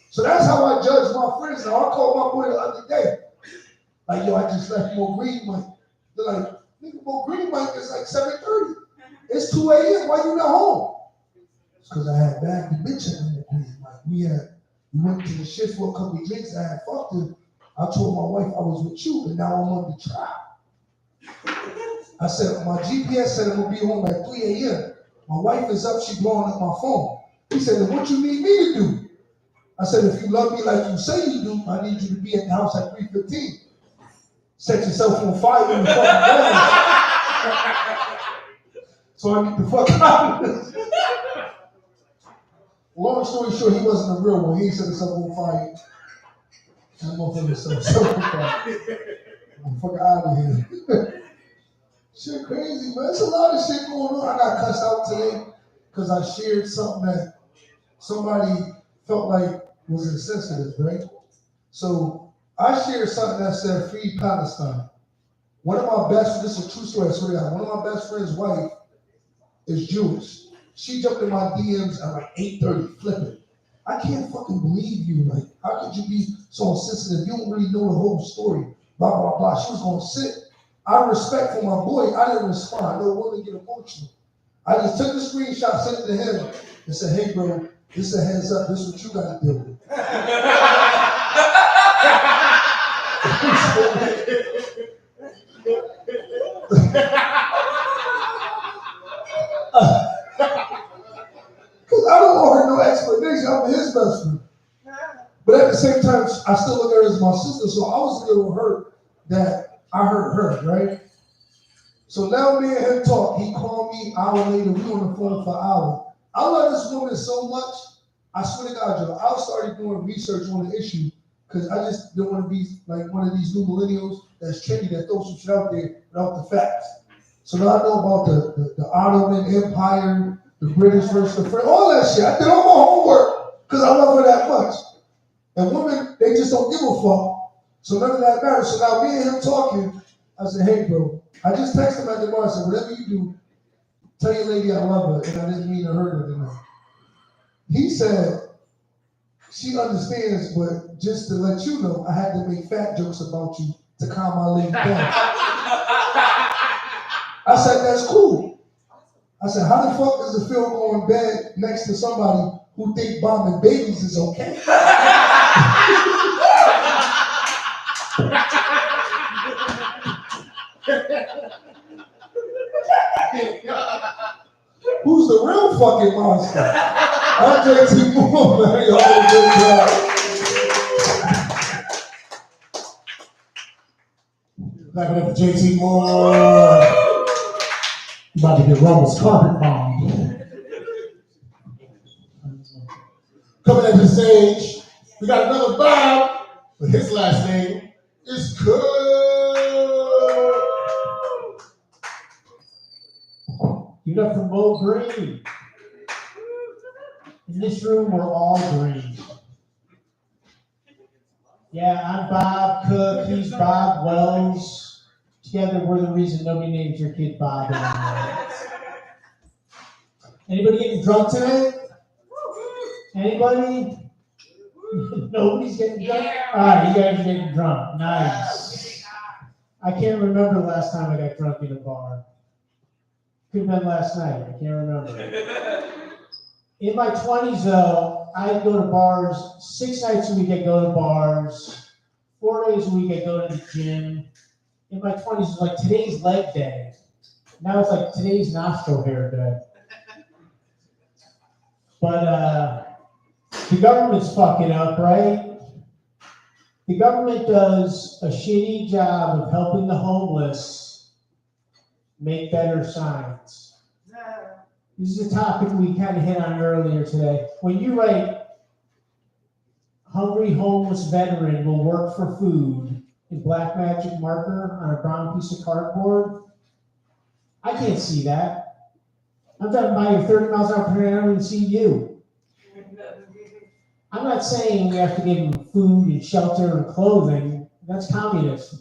So that's how I judge my friends. Now, I called my boy the other day. Like, yo, I just left Mo Green Mike. They're like, nigga, Mo Green Mike is like 7:30. It's 2 a.m. Why you not home? It's because I had bagged the bitch at Mo Green Mike. We went to the shit for a couple of drinks. I had fucked her. I told my wife I was with you, and now I'm on the trial. I said, my GPS said I'm going to be home at 3 a.m. My wife is up, she blowing up my phone. He said, then what you need me to do? I said, if you love me like you say you do, I need you to be at the house at 3:15. Set yourself on fire in the fucking morning. So I need to fuck out of this. Long story short, he wasn't a real one. He set himself on fire. That motherfucker set himself on fire. I'm fucking out of here. Shit crazy, man. There's a lot of shit going on. I got cussed out today because I shared something that somebody felt like was insensitive, right? So I shared something that said free Palestine. One of my this is a true story, I swear to God. One of my best friend's wife is Jewish. She jumped in my DMs at like 8:30, flipping. I can't fucking believe you. Like, how could you be so insensitive? You don't really know the whole story. Blah, blah, blah. She was going to sit. Out of respect for my boy, I didn't respond. I know women get emotional. I just took the screenshot, sent it to him, and said, hey, bro, this is a heads up. This is what you got to deal with. Because I don't owe her no explanation. I'm his best friend. But at the same time, I still look at her as my sister, so I was a little hurt that I hurt her, right? So now me and him talk. He called me an hour later. We on the phone for an hour. I love this woman so much. I swear to God, Joe, I started doing research on the issue because I just don't want to be like one of these new millennials that's trendy that throws some shit out there without the facts. So now I know about the Ottoman Empire, the British versus the French, all that shit. I did all my homework because I love her that much. And women, they just don't give a fuck. So none of that matters. So now me and him talking, I said, hey, bro, I just texted him at the bar. I said, whatever you do, tell your lady I love her, and I didn't mean to hurt her tonight. He said, she understands, but just to let you know, I had to make fat jokes about you to calm my lady down. I said, that's cool. I said, how the fuck does it feel going to bed next to somebody who think bombing babies is okay? Who's the real fucking monster? I'm JT Moore, man. Y'all did a good job. Clap it up for JT Moore. About to get Roman's carpet bombed. Coming at the stage, we got another Bob, but his last name is Cook. Give it up for Mo Green. In this room, we're all green. Yeah, I'm Bob Cook. He's Bob Wells. Together, we're the reason nobody names your kid Bob anymore. Anybody getting drunk tonight? Anybody? Nobody's getting drunk? All right, you guys are getting drunk. Nice. I can't remember the last time I got drunk in a bar. Could have been last night. I can't remember. In my 20s, though, I'd go to bars 6 nights a week. I'd go to bars 4 days a week. I'd go to the gym. In my 20s, it was like today's leg day. Now it's like today's nostril hair day. But the government's fucking up, right? The government does a shitty job of helping the homeless make better signs. This is a topic we kind of hit on earlier today. When you write, hungry homeless veteran will work for food in black magic marker on a brown piece of cardboard, I can't see that. I'm driving by you 30 miles an hour per hour, I don't even see you. I'm not saying we have to give them food and shelter and clothing. That's communism.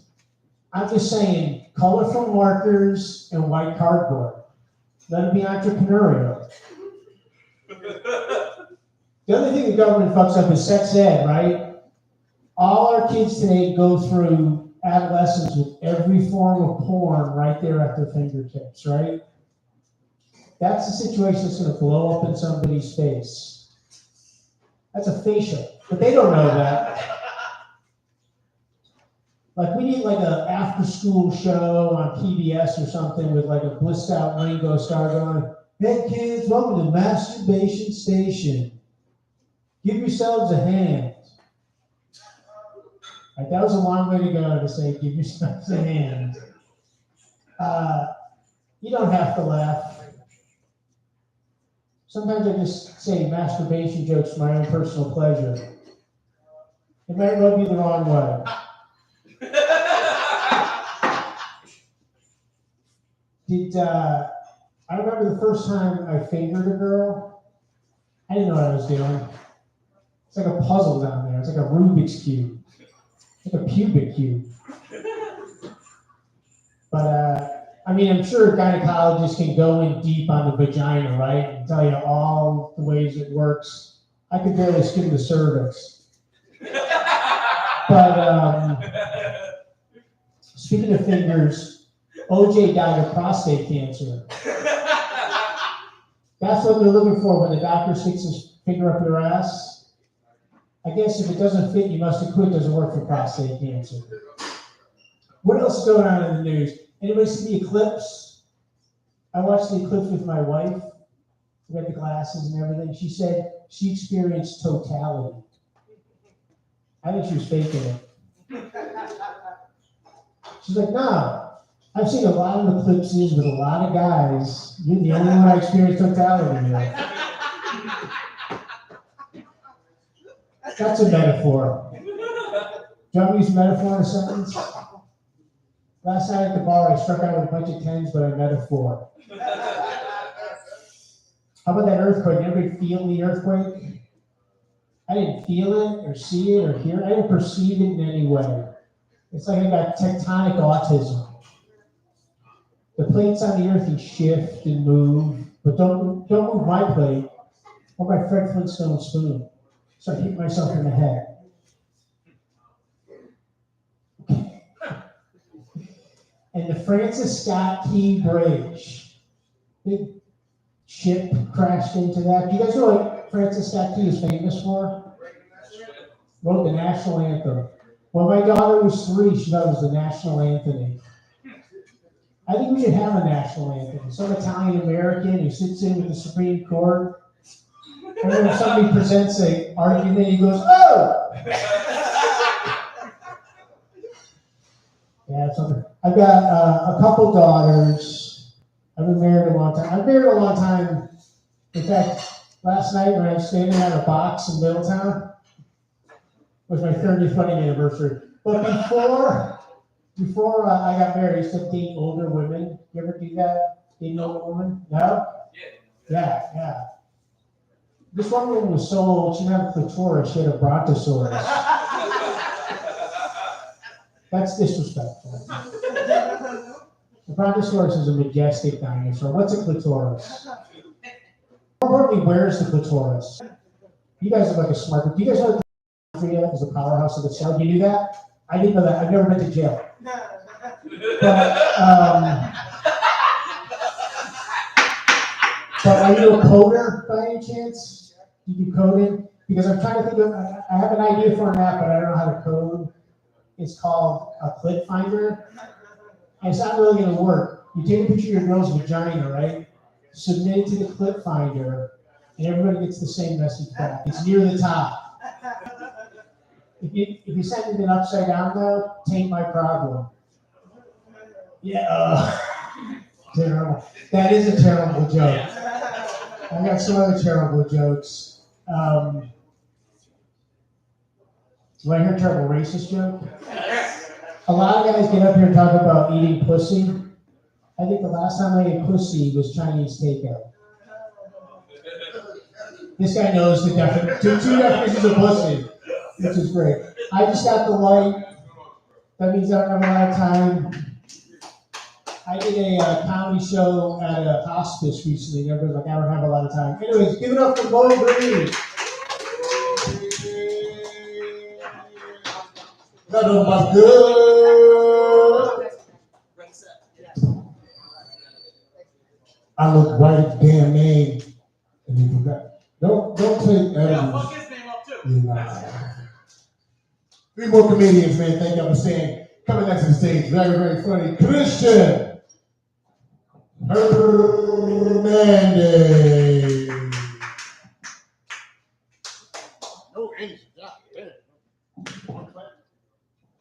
I'm just saying colorful markers and white cardboard. Let them be entrepreneurial. The other thing the government fucks up is sex ed, right? All our kids today go through adolescence with every form of porn right there at their fingertips, right? That's the situation that's going to blow up in somebody's face. That's a facial, but they don't know that. Like we need like a after-school show on PBS or something with like a blissed out Ringo Starr going, "Hey kids, welcome to Masturbation Station. Give yourselves a hand." Like, that was a long way to go to say, "Give yourselves a hand." You don't have to laugh. Sometimes I just say masturbation jokes for my own personal pleasure. It might rub you the wrong way. I remember the first time I fingered a girl, I didn't know what I was doing. It's like a puzzle down there. It's like a Rubik's Cube. It's like a pubic cube. But, I mean, I'm sure gynecologists can go in deep on the vagina, right? And tell you all the ways it works. I could barely skim the cervix. But speaking of fingers, OJ died of prostate cancer. That's what they're looking for when the doctor sticks his finger up your ass. I guess if it doesn't fit, you must have quit. Doesn't work for prostate cancer. What else is going on in the news? Anybody see the eclipse? I watched the eclipse with my wife. We had the glasses and everything. She said she experienced totality. I think she was faking it. She's like, "No, I've seen a lot of eclipses with a lot of guys. You're the only one I experienced totality with." That's a metaphor. Do you want me to use a metaphor in a sentence? Last night at the bar, I struck out with a bunch of tens, but I metaphor. How about that earthquake? Did everybody feel the earthquake? I didn't feel it or see it or hear it. I didn't perceive it in any way. It's like I got tectonic autism. The plates on the earth can shift and move, but don't move my plate or my Fred Flintstone spoon. So I hit myself in the head. And the Francis Scott Key Bridge, big ship crashed into that. Do you guys know what Francis Scott Key is famous for? Wrote the national anthem. When my daughter was 3, she thought it was the national anthem. I think we should have a national anthem. Some Italian American who sits in with the Supreme Court. And then if somebody presents an argument, he goes, "Oh!" Yeah, something. I've got a couple daughters. I've been married a long time. I've been married a long time. In fact, last night when I was standing on a box in Middletown, was my 30th wedding anniversary. But before I got married, I used to date older women. You ever do that? Didn't know the woman? No? Yeah. This one woman was so old, she didn't have a clitoris, she had a brontosaurus. That's disrespectful. The brontosaurus is a majestic dinosaur. What's a clitoris? More importantly, where's the clitoris? You guys are like a smart group. Do you guys know that Korea is a powerhouse of itself? Do you knew that? I didn't know that. I've never been to jail. But are you a coder by any chance? Do you do coding? Because I'm trying to think of, I have an idea for an app, but I don't know how to code. It's called a Clit Finder. And it's not really going to work. You take a picture of your girl's vagina, right? Submit it to the Clit Finder, and everybody gets the same message back. It's near the top. If you send it upside down though, taint my problem. Yeah, terrible. That is a terrible joke. I got some other terrible jokes. Do I hear a terrible racist joke? A lot of guys get up here and talk about eating pussy. I think the last time I ate pussy was Chinese takeout. This guy knows the two definitions of pussy, which is great. I just got the white. That means I don't have a lot of time. I did a comedy show at a hospice recently, and everybody's like, I don't have a lot of time. Anyways, give it up for Bo Green. That was good. I look right at the damn name, and you forgot. Don't take Yeah, fuck his name up too. Yeah. 3 more comedians, man. Thank y'all for staying. Coming next to the stage, very, very funny, Christian Hernandez. No energy.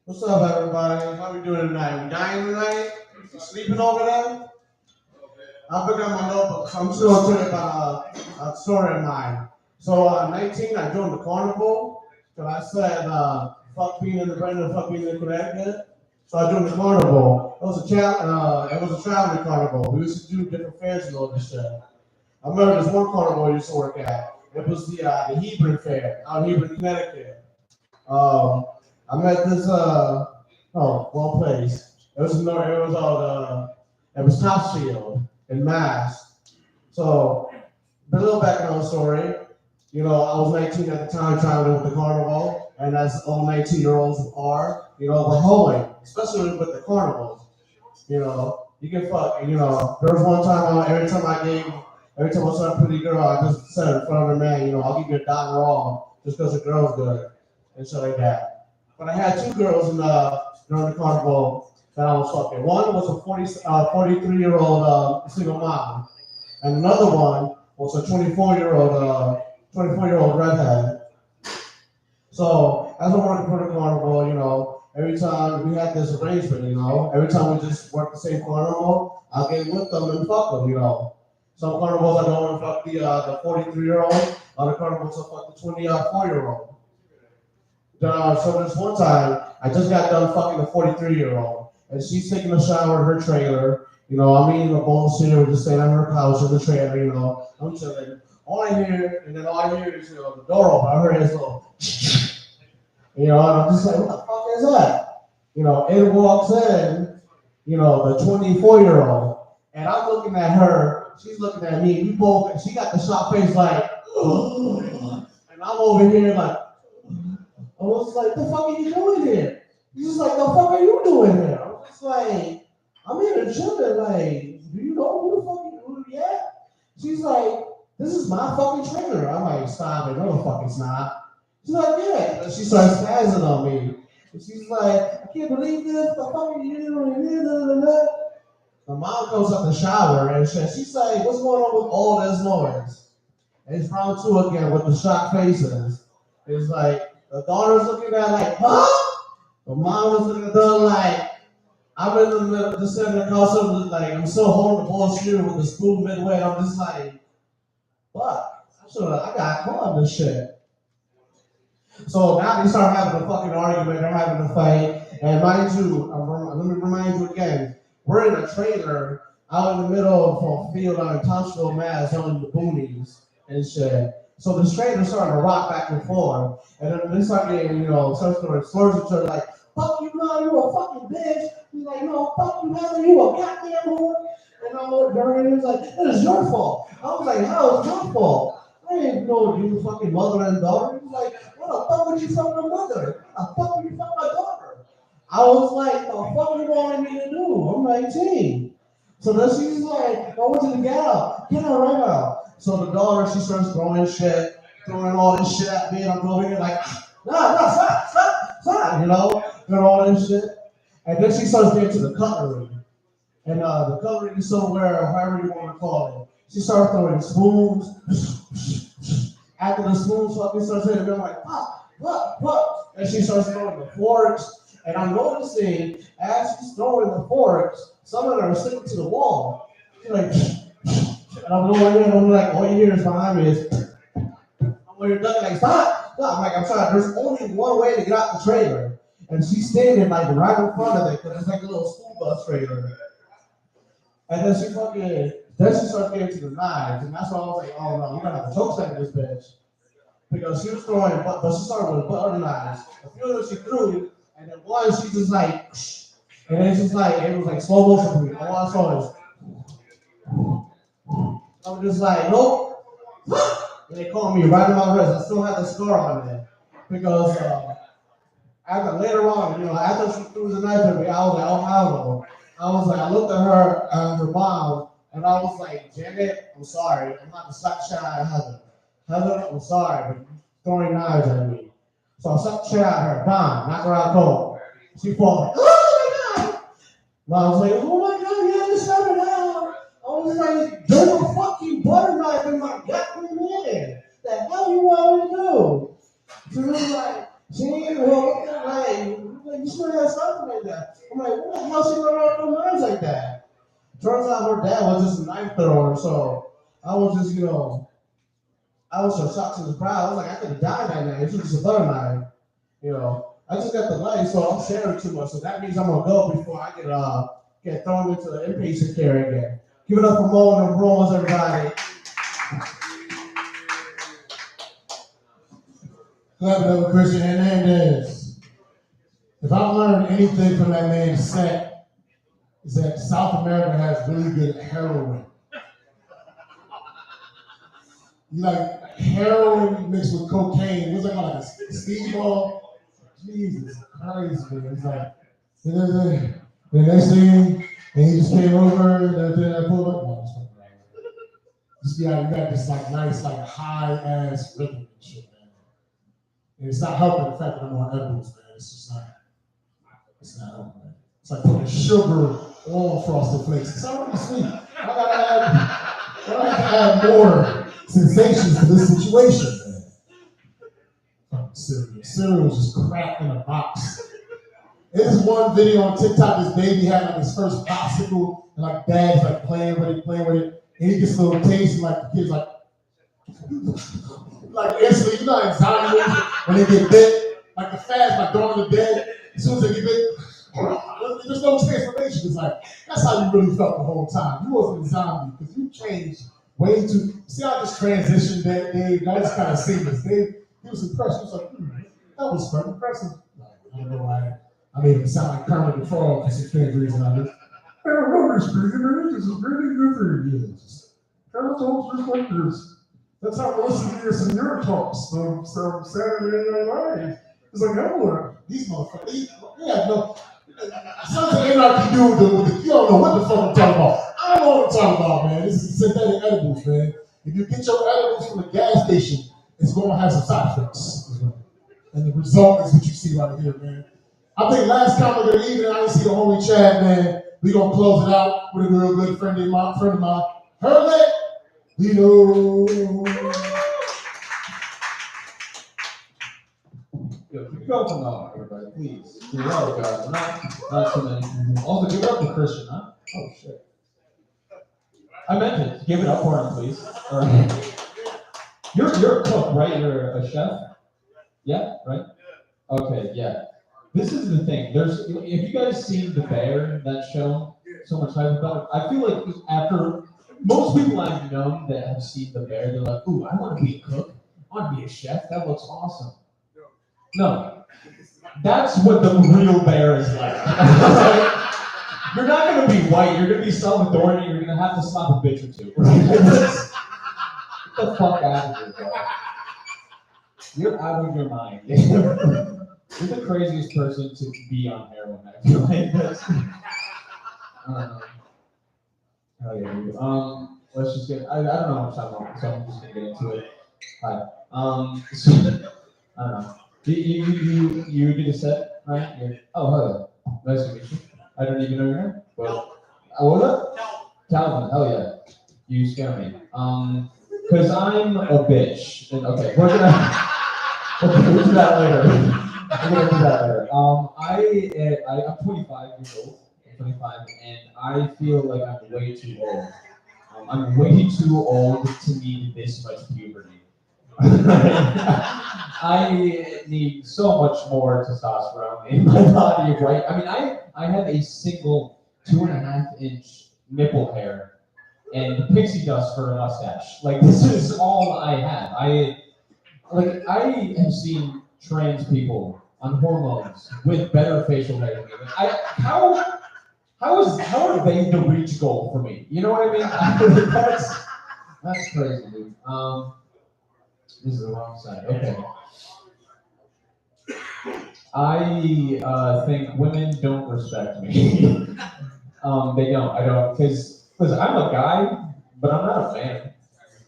What's up, everybody? How we doing tonight? We dying tonight? You sleeping over there? I pick up my notebook. I'm just going to tell you about a story of mine. So, 19, I joined the carnival. So I said, fuck being in the Brandon, fuck being in Connecticut. So I joined the carnival. It was a traveling carnival. We used to do different fairs and all this shit. I remember this one carnival I used to work at. It was the Hebron Fair out in Hebron, Connecticut. I met this wrong place. It was Topsfield in Mass. So a little background story. You know, I was 19 at the time traveling with the carnival, and as all 19-year-olds are, you know, we're hoeing, especially with the carnivals. You know, you can fuck. You know, there was one time every time I saw a pretty girl, I just said in front of her man, you know, I'll give you $1 raw just because the girl's good and shit like that. But I had 2 girls during the carnival that I was fucking. One was a 43-year-old single mom, and another one was a 24-year-old redhead. So as I'm working for the carnival, you know, every time we had this arrangement, you know, every time we just work the same carnival, I'll get with them and fuck them, you know. Some carnivals I go and fuck the 43-year-old, other carnivals I fuck the 24-year-old. So this one time, I just got done fucking the 43-year-old, and she's taking a shower in her trailer. You know, I'm eating a bowl of cereal, just staying on her couch in the trailer, you know. I'm chilling. All I hear is, you know, the door open. I heard this little, you know, and I'm just like, what the fuck is that? You know, it walks in, you know, the 24-year-old, and I'm looking at her, she's looking at me, we both, and she got the shock face like, and I'm over here like, I was like, the fuck are you doing here? She's just like, the fuck are you doing here? I was just like, I'm here to chill. Like, do you know who the fuck you yeah? She's like, this is my fucking trailer. I'm like, stop it. No, the fuck it's not. She's like, yeah. And she starts spazzing on me. And she's like, I can't believe this. The fuck are you doing here? My mom comes out the shower and she's like, what's going on with all this noise? And it's round 2 again with the shocked faces. It's like, the daughter's looking at like, huh? The mom was looking at her like, I'm in the middle, just sitting in the car, like, I'm so holding the bullshit with the spoon midway. I'm just like, fuck, I got caught in this shit. So now they start having a fucking argument, they're having a fight. And mind you, let me remind you again, we're in a trailer out in the middle of a field out in Townsville, Mass, out in the boonies and shit. So the strangers started to rock back and forth, and then they start getting, starts to slurs each other like, "Fuck you, man, you a fucking bitch." He's like, "No, fuck you, Heather, you a goddamn whore." And I'm over there, and he's like, "It is your fault." I was like, "How is my fault? I didn't know you fucking mother and daughter." He's like, "What the fuck would you fuck my mother? What the fuck would you fuck my daughter?" I was like, "The fuck you wanted me to do? I'm 19." So then she's like, "I want you to get out right now." So the daughter, she starts throwing shit, throwing all this shit at me, and I'm over here like, "Nah, stop, doing all this shit. And then she starts getting to the cutlery. And the cutlery is somewhere, however you want to call it. She starts throwing spoons. After the spoons fucking starts hitting me, I'm like, fuck. And she starts throwing the forks. And I'm noticing, as she's throwing the forks, some of them are sticking to the wall. She's like, and I'm going in, and I'm like, all you hear is behind me is, I'm over here ducking, like, stop. I'm like, I'm trying, there's only one way to get out the trailer. And she's standing like right in front of it, because it's like a little school bus trailer. And then she starts getting to the knives, and that's why I was like, oh no, we're gonna have a choke stand in this bitch. Because she was throwing, but she started with butter knives. A few of them she threw, and then one she just like, and then she's like, it was like slow motion for me. All I saw is, I'm just like, nope. And they called me right in my wrist. I still have the scar on it. Because after later on, after she threw the knife at me, I was like, oh hell no. I looked at her and her mom, and I was like, Janet, I'm sorry. I'm not the slap shit out of Heather. Heather, I'm sorry, but you're throwing knives at me. So I slapped the shit out of her, bam, knock her out cold. She falls like, oh my God. I was like, oh my God, you have to shut her down. I was like, there's a fucking butter knife in my goddamn hand. The hell you want me to do? She was like, she ain't like, you should have something like that. I'm like, what the hell she running around with knives like that? Turns out her dad was just a knife thrower, so I was just, I was so shocked to the crowd. I was like, I could have died that night. It was just a butter knife. I just got the life, so I'm sharing too much. So that means I'm gonna go before I get thrown into the inpatient care again. Give it up for Mo and the Bros, everybody. Clap it up for Christian Hernandez. If I learned anything from that man's set, is that South America has really good heroin. You like heroin mixed with cocaine. What's that called? Like a speedball? Jesus Christ, man. It's like, the next thing, and he just came over, and then I pulled up. No, just you got this like nice, like high ass rhythm and shit, man. And it's not helping the fact that I'm on edibles, man. It's not helping, man. It's like putting sugar on Frosted Flakes. It's already sweet. I gotta add more sensations to this situation, man. Cereal was just crap in a box. There's one video on TikTok, this baby had like his first popsicle, and like dad's like playing with it, and he gets a little taste, and like the kid's like instantly, you know how zombie movies when they get bit, like the fast, like Dawn of the Dead, as soon as they get bit, there's no transformation. It's like, that's how you really felt the whole time. You wasn't a zombie, because you changed way too, see how this transition that was kind of seamless. He was impressed. He was like, that was fun, impressive. I don't know why I made him sound like Kermit the Frog for some strange reason. I don't know this man. This is really good for you. Kermit talks just like this. That's how I listen to your senior talks from Saturday Night Live. It's like, oh, these motherfuckers, something anarchy do with the, you don't know what the fuck I'm talking about. I don't know what I'm talking about, man. This is synthetic edibles, man. If you get your edibles from the gas station, it's going to have some side effects. And the result is what you see right here, man. I think last comment of the evening, I didn't see the homie Chad, man. We're going to close it out with a real good friend of mine. Hurley, Lino. Yo, keep it up now, everybody, please. Give it up, guys. Not too many. Also, give it up for Christian, huh? Oh, shit. I meant it. Give it up for him, please. All right. You're a cook, right? You're a chef? Yeah, right? Okay, yeah. This is the thing. Have you guys seen The Bear, that show? so much hype about it. I feel like after most people I've known that have seen The Bear, they're like, "Ooh, I want to be a cook. I want to be a chef. That looks awesome." No, that's what the real bear is like. You're not gonna be white. You're gonna be Salvadorian. You're gonna have to slap a bitch or two. Get the fuck out of here, bro. You're out of your mind. You're the craziest person to be on heroin. I feel like that's. Oh yeah. Let's just get. I don't know how much time left, so I'm just gonna get into it. Hi. So, I don't know. You did a set, right? Oh, hello. Nice to meet you. I don't even know your name. Well, what was that? Calvin. Hell yeah. You scare me. Cause I'm a bitch. And, okay, we'll do that later. We're gonna do that later. I'm 25 years old. I'm 25, and I feel like I'm way too old. I'm way too old to need this much puberty. I need so much more testosterone in my body, right? I mean, I have a single 2.5-inch nipple hair and pixie dust for a mustache. Like, this is all I have. I have seen trans people on hormones with better facial hair than me. How are they the reach goal for me? You know what I mean? That's crazy, dude. This is the wrong side. Okay. I think women don't respect me. They don't. I don't, because I'm a guy, but I'm not a man.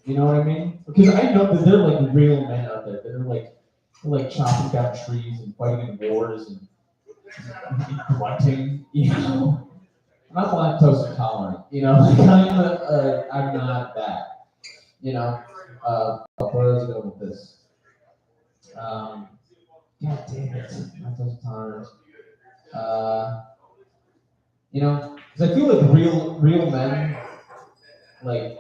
You know what I mean? Because I know that they're like real men out there. They're like chopping down trees and fighting in wars and grunting. You know, I'm lactose intolerant. You know, like I'm not that. You know, where was I going with this? God damn it, lactose intolerant. You know, because I feel like real men like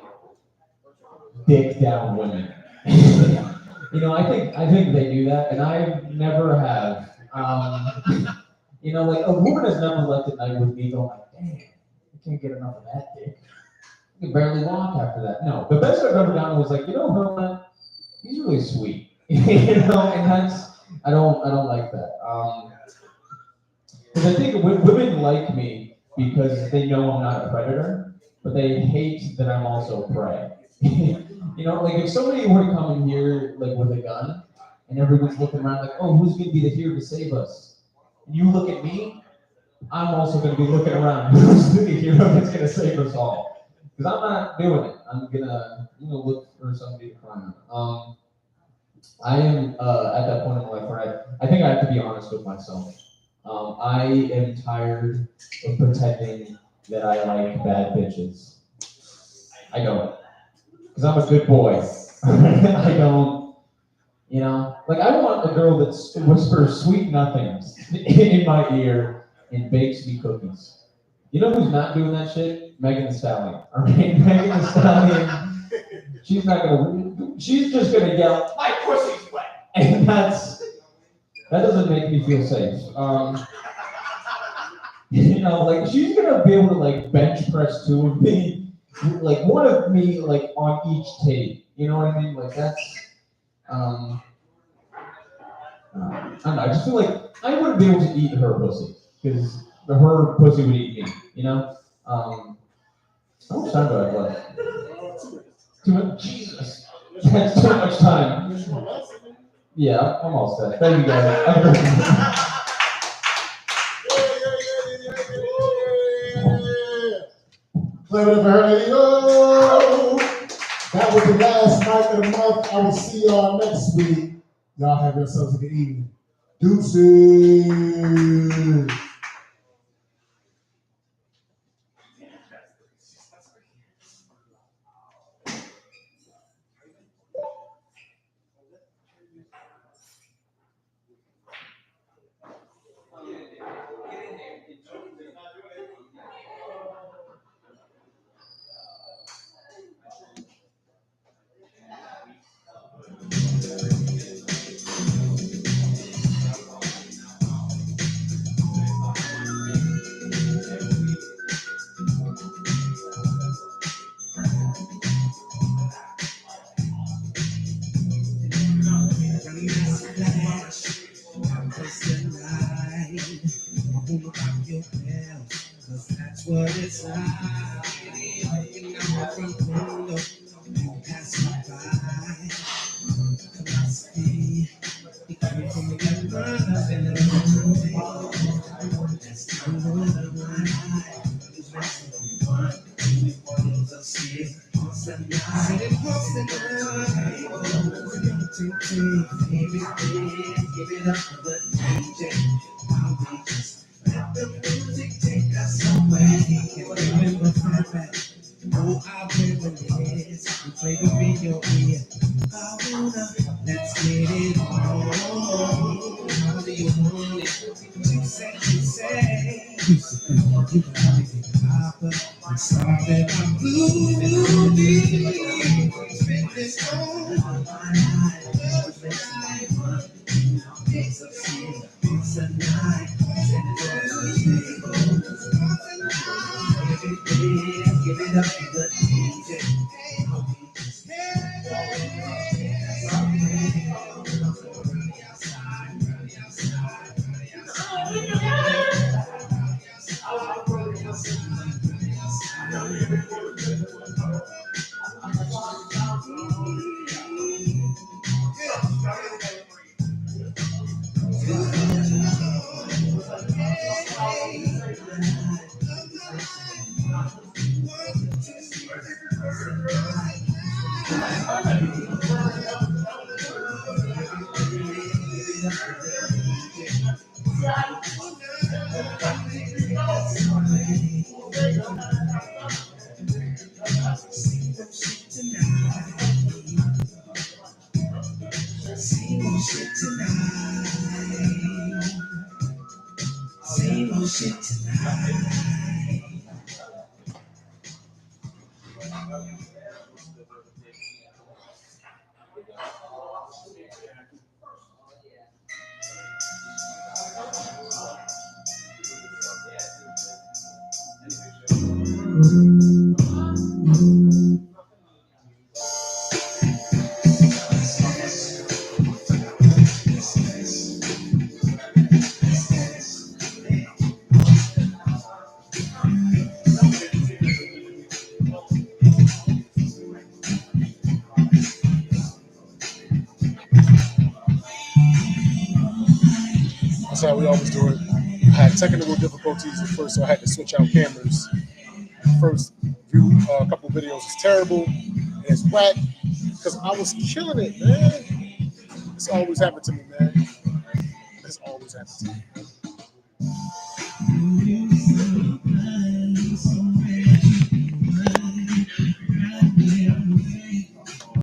dick down women. You know, I think they do that, and I never have. You know, like a woman has never left at night with me going like, damn, I can't get enough of that dick. I can barely walk after that. No, the best I've ever done was like, you know, Herman, he's really sweet. You know, and that's I don't like that. Because I think women like me because they know I'm not a predator, but they hate that I'm also prey. You know, like if somebody were to come in here like with a gun, and everyone's looking around like, oh, who's gonna be the hero to save us? And you look at me, I'm also gonna be looking around. Who's the hero that's gonna save us all? Because I'm not doing it. I'm gonna look for somebody to cry on. I am at that point in my life where I think I have to be honest with myself. I am tired of pretending that I like bad bitches. I don't. Because I'm a good boy. I don't, you know, like I want a girl that whispers sweet nothings in my ear and bakes me cookies. You know who's not doing that shit? Megan Thee Stallion. All right, Megan Thee Stallion. She's just gonna yell, "My pussy's wet," and that doesn't make me feel safe. You know, like she's gonna be able to like bench press 2 of me. Like one of me, like on each tape. You know what I mean? Like that's, I don't know. I just feel like I wouldn't be able to eat her pussy because her pussy would eat me. You know? How much time do I have left? Too much. Jesus, that's too much time. Yeah, I'm all set. Thank you guys. Play it for her, lady. Oh, that was the last night of the month. I will see y'all next week. Y'all have yourselves a good evening. Deuces. what it's like. Looking out from the window, you pass me by. Philosophy, you came from a young brother in the room. That's the word of my life. It's resting on one. It's a sea. Sitting close in give it up to the DJ. While we just let the music take us away. Can remember back. Oh, I'll reminisce. We play the video here. Let's get it on. How do you want it? You say. You said you got it, Papa. I'm sorry that I'm blue. Spend this whole night. It's a feel, it's a night. Give it up to the DJ. Same old shit tonight. That's how we always do it. I had technical difficulties at first, so I had to switch out cameras. First view a couple videos is terrible and it's whack because I was killing it, man. It's always happened to me, man. It's always happened to me.